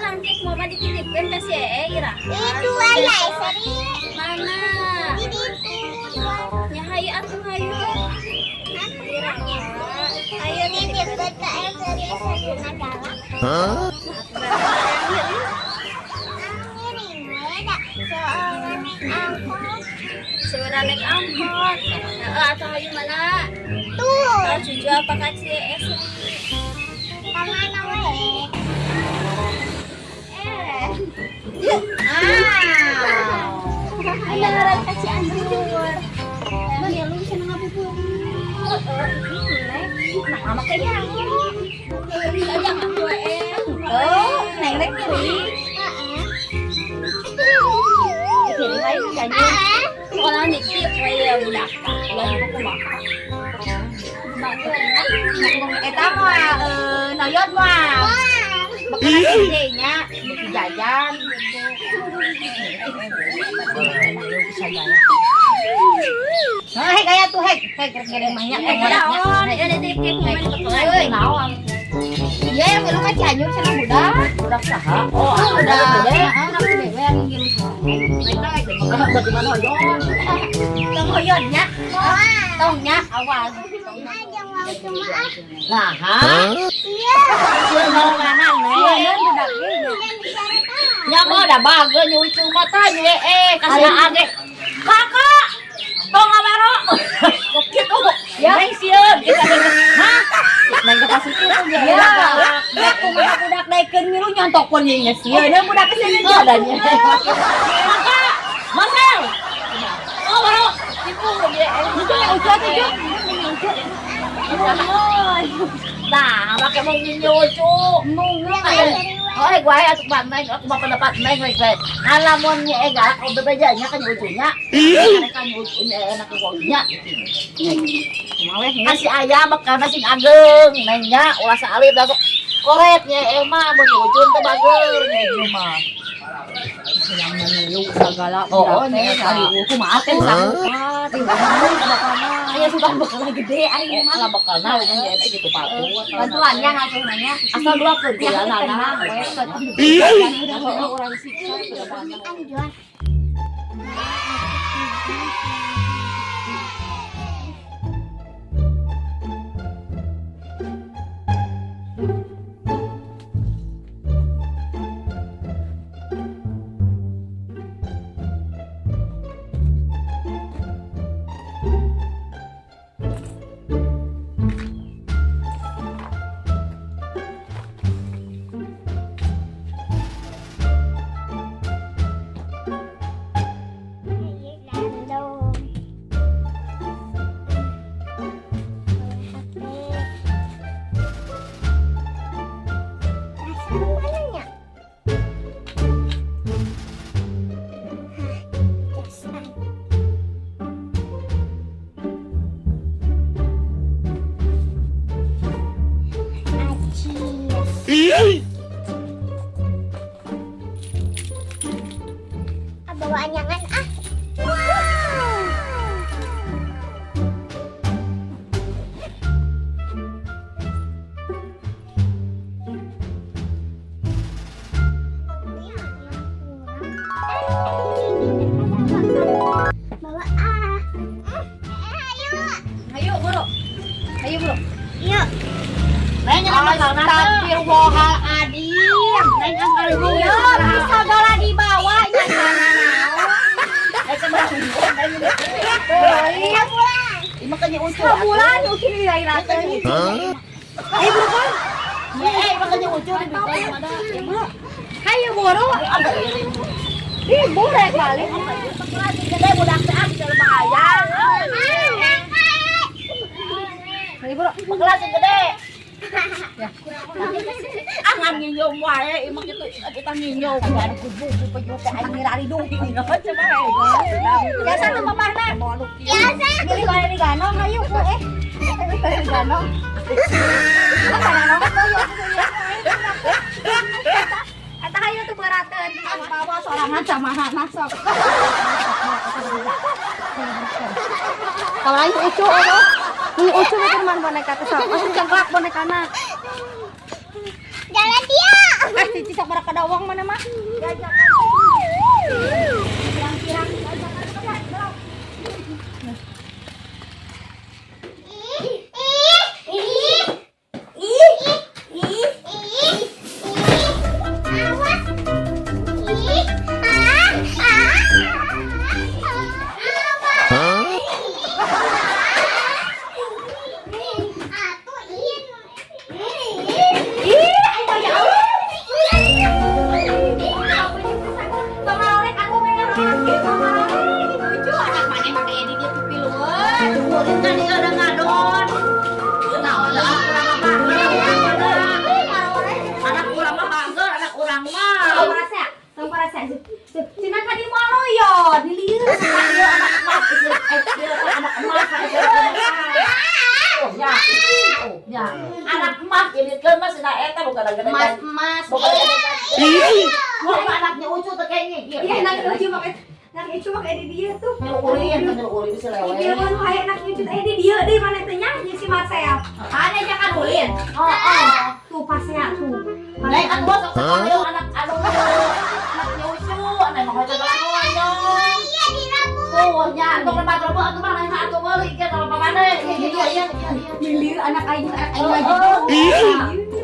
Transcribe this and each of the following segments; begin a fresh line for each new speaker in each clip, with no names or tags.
Nanti mama dititipkan ke si Ira.
Itu aja, Sari.
Mana?
Jadi itu.
Ya hayu atuh hayu. Ira. Hayu
Ini betul Sari Nagala.
Hah?
Seorang naik angkot. Atau hayu mana?
Tuh.
Cucu apa kasih
Kemana weh?
Ayo ngarang kasih anjur. Bang ya lu bisa ngabuburit. Nah, ama kayaknya aku. Aja nggak gue Oh, neng kiri. Kiri lain kayaknya. Orang nitip kayak udah. Udah aku makan. Eta mah noyot mah. Bekas idenya beki jajan. Nah, kayak tuh kira-kira banyak ada dikit main betul naon. Iya, yang belum kan Cianjur sana budak saha. Oh, udah gede. Anak gede we yang ngirim sana. Berarti mana hoyon? Tong hoyonnya. Tongnya awal.
Aja mau cuma
Nah,
iya.
sieun nolonganan we. Budak nya mah da bageun nyucu mah tah kasih age. Kakak, tong ngabaro. Kok kitu? Ya, sieun kita hah? Nang kasih kitu ya. Ya, kumaha budak daekeun milu nyontokkeun ieu nya sieun budak kesini jadanya. Kakak, Marcel. Oh, baro. Tipu dia. Itu yang ucap itu. Nah, pakai mau nyucu. Oh, gue atuh panteng, aku mau pendapat neng baik-baik. Alamun nya galak bebejanya kan nyucunya. Kan nyucunya enak wonya. Kasih ayam bakal nasi ageng, nengnya ulah salib dah koretnya emang mau nyucun teh bageun nya mah. Yang menelu segala oh nya kali aku mah teh sanggup. Aya sudah bakal gede ari mah bakalna nya gitu Pak. Bantuannya ngasuh nanya asal dua perjalanan orang siksa sudah banyak.
Bawa anyangan ah. Bawa ah.
Ayo, Bro. Ayo, Bro.
Yuk.
Neng astagfirullahaladzim. Neng astagfirullahaladzim. Bisa dola di bawah nya
Iya pulang.
makanya ucul.
Bulan ucul di daerah teh.
Bro kan? Makanya ucul di bawah ada.
Hayu boro.
Ih, boleh kali. Gede budak teh bisa bahaya. Ayo, Bro. Kelas gede. Ya. Angan nginyom wae, imah kitu kita nginyom. Ada kubu peju teh aing nirari dugi. Coba biasa tuh mamahna.
Biasa.
Milih kali di ganong hayu di ganong. Eta hayu tuh berateun. Bawa sorangan sama anak sok.
Kalau lain ucu apa? Ini ucu itu teman boneka tuh sama. Masih cengklak bonekana. Jalan dia. Cici sok mereka dawang mana mah? Jajakan. Pirang-pirang jajakan.
Anak emas jadi kan mas na eta bukan ada
Mas.
Mau anaknya ucu tuh kayaknya
Iya, anaknya ucu pakai. Anaknya ucu pakai di dia tuh.
Uri bisa lewat.
Iya, kan kayak anaknya ucu di dia deh mana teh nyanyi si Marcel.
Ada aja kan ulin.
Tuh pas ya tuh.
Naik aku sok sekolah anak anaknya ucu, anak mau coba dong.
Iya di rambut.
Tuh nya, untuk lepas rambut atuh mah nang atuh beli ke kalau pamane. Iya.
Lilir anak aing aja.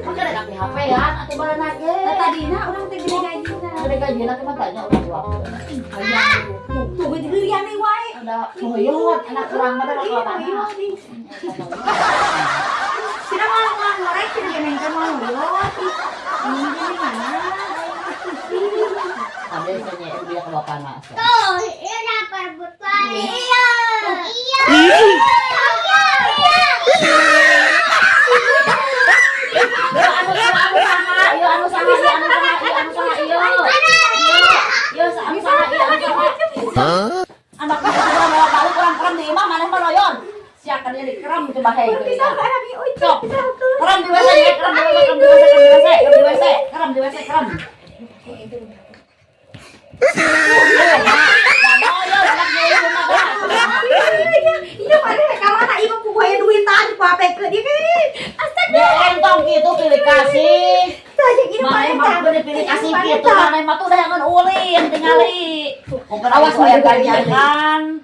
Maka ada di HP ya, atuh baranak ge.
Tadina urang teh gede gajina.
Ada gajian teh mah tanya orang tua.
Tuh gede gerian nih wae.
Ada moyot anak urang mah da kalau tanah.
Sina malah ngorek sina geneng ka mau moyot. Ini mana?
Ada tanya dia ke bapak anak.
Tuh, ini perebut lagi. Iya.
Anak itu kurang bawa balik kurang kerem di imam mana meloyon. Siakan dia dikerem coba hei. Sok. Kerem di WC, kerem di WC.
Iya pada kalau anak ibu punya duitan pakai ke dia kan. Astaga.
Ya entong gitu pilih kasih.
Saja gini
Mana mah bener pilih kasih gitu. Mana mah tuh udah yang ulin tingali.
Awas
mau yang gajian.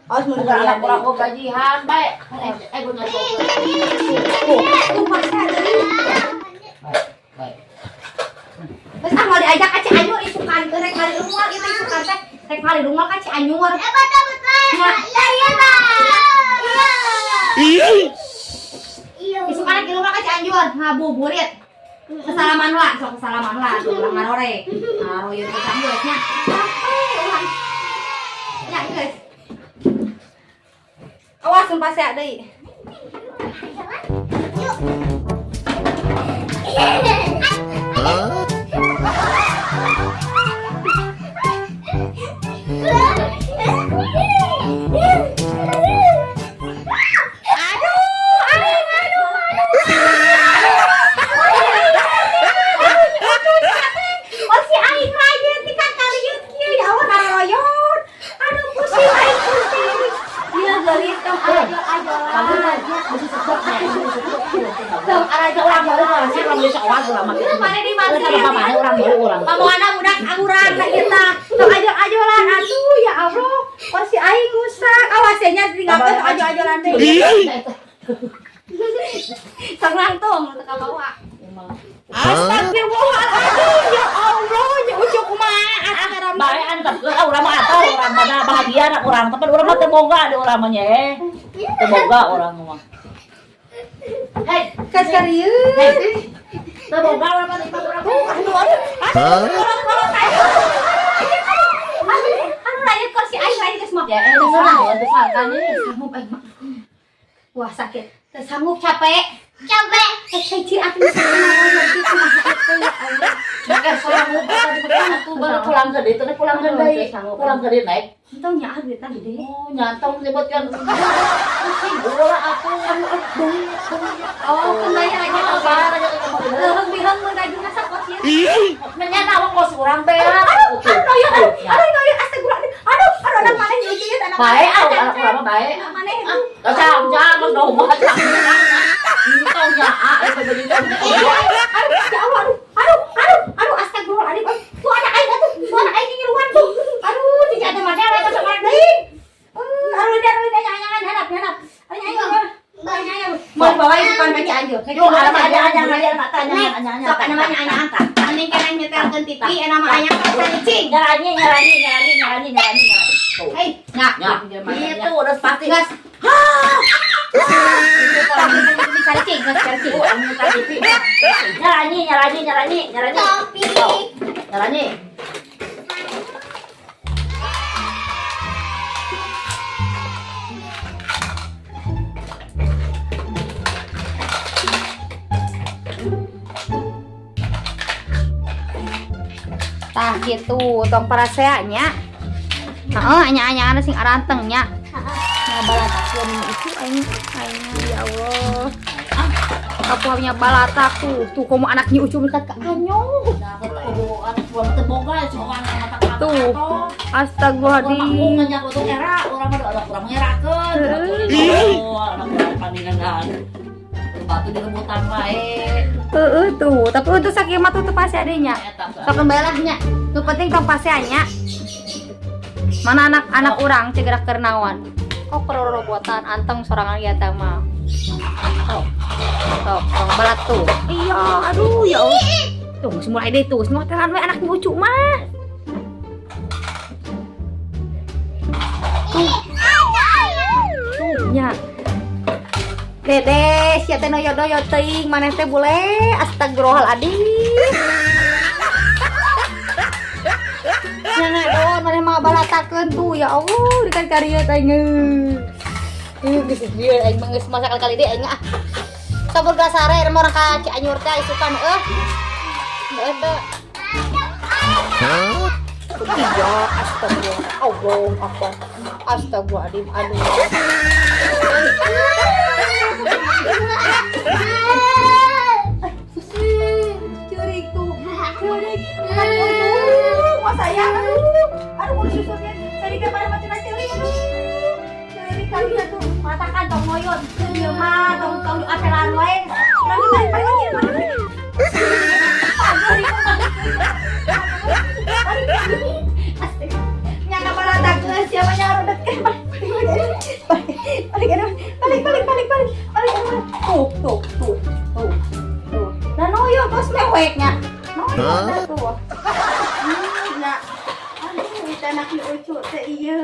Awas mau
Bukan anak kurang kok gajian, baik. Gue nyari.
Tuh masa dari.
Baik.
Terus mau diajak ke Cianjur isukan ke rek kali rumah itu isukan teh rek kali rumah ka Cianjur. Betul. Iya, Pak. Iya. Isukan ke rumah ka Cianjur ngabuburit. Kesalaman lah, sok kesalaman lah, tuh ulang ngarore. Ngaroyeun ke Cianjurnya. Ulang. Ya, guys. Awas sumpah saya deui. Yuk. Pamana budak angurang tak kita. Tok ajol-ajolan atuh ya Allah. Pasti aing rusak. Awasnya tinggalkeun tok ajol-ajolan deui. Sangrang tong teu ka bawa. Astagfirullahaladzim ya Allah ya ucuk kumaha akaram
bae antep ke urang mah atuh urang mah bahagia anak urang tapi urang mah teu boga ada urang mah nya teu boga urang mah. Hei,
kas karieu.
teu boga urang mah teu urang.
Anu lanjut kursi aing lain geus mah.
Ya dengeurang ya teu sangkan nih.
Sanggup aing mah. Wah sakit. Teu sanggup capek. Capek. Cicir atuh sanaon lagi kumaha atuh ya Allah.
Nek sanggup atuh baru pulang ke dieu teh pulang ke deui. Pulang ke dieu naik.
Entong nya duit tah gede.
Oh, nyantong disebutkan. Pusing ulah atuh.
Oh, kembali aja ke
Sabar aja ke
leuheung biheung mun rajuna sakos ya.
Nya nawa kos urang teh.
Aduh, astagfirullah. Aduh, anak mana nyuciin
Baik, anak kurang baik.
Maneh.
Tao sao sao đầu mà thằng con nhà ai phải đi đâu.
Aduh, astagfirullahaladzim. Tuh anak aing atuh, tuh anak aing ngiluan tuh. Aduh, tidak ada macam apa sama aing. Aduh, dia jangan hadap. Aing mau bawa isukan bacaan jo.
Yo, ada tanya.
Sok namanya aing angkat. Mending kan aing nyetelkeun TV, nama aing angkat cing.
Nyarani.
Hei, nyak.
Itu udah pasti.
Gas. Cari cing.
Nyarani. Nyarani.
Tah gitu, tong paraseanya. Heeh, anya-anya sing arantengnya. Balatakeun itu aing ya Allah. Aku punya balataku. Tuh komo anaknya ucul dekat ka anyong.
Anak gua terboga soal mata kata.
Tuh. Astagfirullahaladzim.
Orang aku tuh era orang ada kurang ngerakeun. Anak pandingan. Batu di rebutan wae.
Tuh. Tapi untuk sakit mah tuh pasti adanya. Sok kembali lagi nya. Nu penting tong paseanya. Mana anak-anak orang cegerak kernawan. Kok robotan anteng sorangan ya teh mah. Sok, tong balat tuh. Iya, aduh ya Allah. Tuh, geus mulai deh tuh. Semua telan we anak lucu mah. Tuh, nya. Dede, sia teh noyo-noyo teuing maneh teh boleh. Astagfirullahaladzim. Nenek don maneh mah balatakeun tuh ya Allah dikan karya teh geus. Geus dia aing mah geus masak kali deui aing ah. Sabur gasare urang ka Cianjur teh isukan teh. Iya, astagfirullahaladzim. Aduh. Curik tuh. Mas sayang, aduh mau susunya tadi kan pada macam curik, curik kali tuh matakan tong moyon, dia mah tong apelan wae, nanti balik lagi. Nyana balatak siapa nyaro deket balik. Tuh. Nah noyo bos meweknya. Noyo tuh. Nah, aduh, anak lucu teh iya.